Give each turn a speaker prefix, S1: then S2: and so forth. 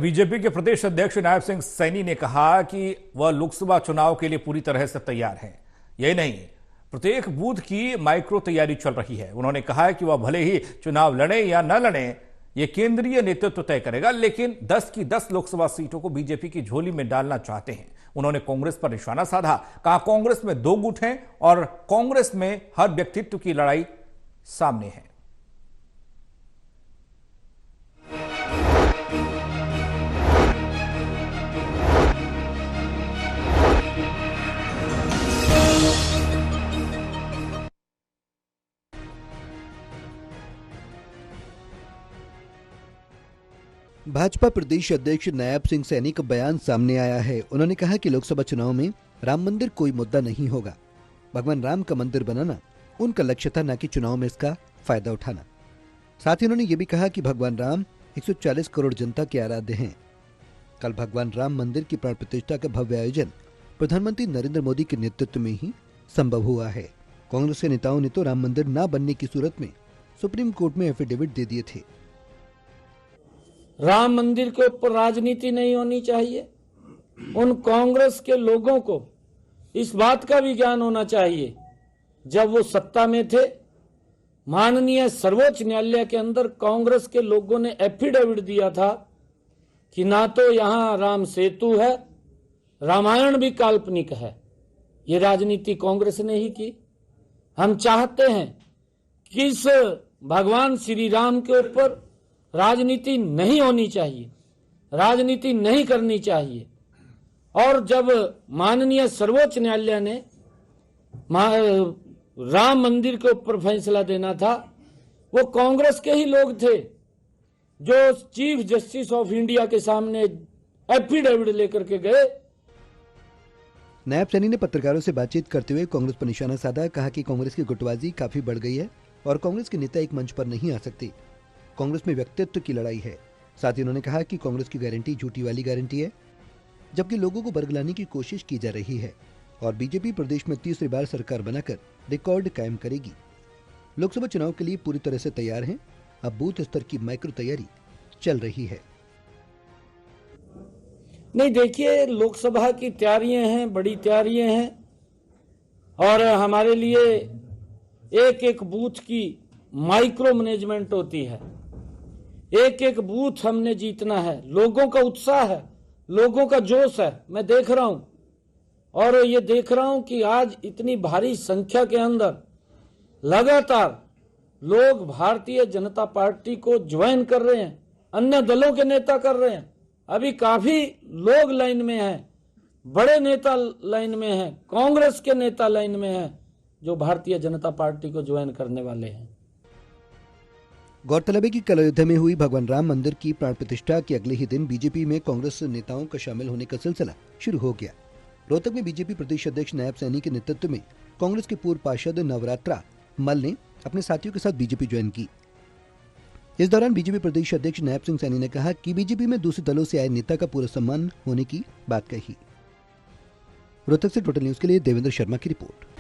S1: BJP के प्रदेश अध्यक्ष नायब सिंह सैनी ने कहा कि वह लोकसभा चुनाव के लिए पूरी तरह से तैयार हैं। यही नहीं, प्रत्येक बूथ की माइक्रो तैयारी चल रही है। उन्होंने कहा है कि वह भले ही चुनाव लड़े या न लड़े, ये केंद्रीय नेतृत्व तय करेगा, लेकिन 10 की 10 लोकसभा सीटों को बीजेपी की झोली में डालना चाहते हैं। उन्होंने कांग्रेस पर निशाना साधा, कहा कांग्रेस में 2 गुट हैं और कांग्रेस में हर व्यक्तित्व की लड़ाई सामने है।
S2: भाजपा प्रदेश अध्यक्ष नायब सिंह सैनी का बयान सामने आया है। उन्होंने कहा कि लोकसभा चुनाव में राम मंदिर कोई मुद्दा नहीं होगा। भगवान राम का मंदिर बनाना उनका लक्ष्य था, न कि चुनाव में इसका फायदा उठाना। साथ ही उन्होंने ये भी कहा कि भगवान राम 140 करोड़ जनता के आराध्य हैं। कल भगवान राम मंदिर की प्राण प्रतिष्ठा का भव्य आयोजन प्रधानमंत्री नरेंद्र मोदी के नेतृत्व में ही संभव हुआ है। कांग्रेस के नेताओं ने तो राम मंदिर न बनने की सूरत में सुप्रीम कोर्ट में एफिडेविट दे दिए थे।
S3: राम मंदिर के ऊपर राजनीति नहीं होनी चाहिए। उन कांग्रेस के लोगों को इस बात का भी ज्ञान होना चाहिए, जब वो सत्ता में थे, माननीय सर्वोच्च न्यायालय के अंदर कांग्रेस के लोगों ने एफिडेविट दिया था कि ना तो यहां राम सेतु है, रामायण भी काल्पनिक है। ये राजनीति कांग्रेस ने ही की। हम चाहते हैं कि इस भगवान श्री राम के ऊपर राजनीति नहीं होनी चाहिए, राजनीति नहीं करनी चाहिए। और जब माननीय सर्वोच्च न्यायालय ने राम मंदिर के ऊपर फैसला देना था, वो कांग्रेस के ही लोग थे जो चीफ जस्टिस ऑफ इंडिया के सामने एफिडेविट लेकर के गए।
S2: नायब सैनी ने पत्रकारों से बातचीत करते हुए कांग्रेस पर निशाना साधा। कहा कि कांग्रेस की गुटबाजी काफी बढ़ गई है और कांग्रेस के नेता एक मंच पर नहीं आ सकते। कांग्रेस में व्यक्तित्व की लड़ाई है। साथ ही उन्होंने कहा कि कांग्रेस की गारंटी झूठी वाली गारंटी है, जबकि लोगों को बरगलाने की कोशिश की जा रही है और बीजेपी प्रदेश में तीसरी बार सरकार बनाकर रिकॉर्ड कायम करेगी। लोकसभा चुनाव के लिए पूरी तरह से तैयार हैं। अब बूथ स्तर की माइक्रो तैयारी चल रही है।
S3: नहीं, देखिए, लोकसभा की तैयारियां हैं, बड़ी तैयारियां हैं और हमारे लिए एक एक बूथ की माइक्रो मैनेजमेंट होती है। एक एक बूथ हमने जीतना है। लोगों का उत्साह है, लोगों का जोश है, मैं देख रहा हूं। और ये देख रहा हूं कि आज इतनी भारी संख्या के अंदर लगातार लोग भारतीय जनता पार्टी को ज्वाइन कर रहे हैं, अन्य दलों के नेता कर रहे हैं। अभी काफी लोग लाइन में हैं, बड़े नेता लाइन में हैं, कांग्रेस के नेता लाइन में हैं जो भारतीय जनता पार्टी को ज्वाइन करने वाले हैं।
S2: गौरतलब है कि कल अयोध्या में हुई भगवान राम मंदिर की प्राण प्रतिष्ठा के अगले ही दिन बीजेपी में कांग्रेस नेताओं का शामिल होने का सिलसिला शुरू हो गया। रोहतक में बीजेपी प्रदेश अध्यक्ष नायब सैनी के नेतृत्व में कांग्रेस के पूर्व पार्षद नवरात्रा मल ने अपने साथियों के साथ बीजेपी ज्वाइन की। इस दौरान बीजेपी प्रदेश अध्यक्ष नायब सिंह सैनी ने कहा कि बीजेपी में दूसरे दलों से आए नेता का पूरा सम्मान होने की बात कही। रोहतक से टोटल न्यूज के लिए देवेंद्र शर्मा की रिपोर्ट।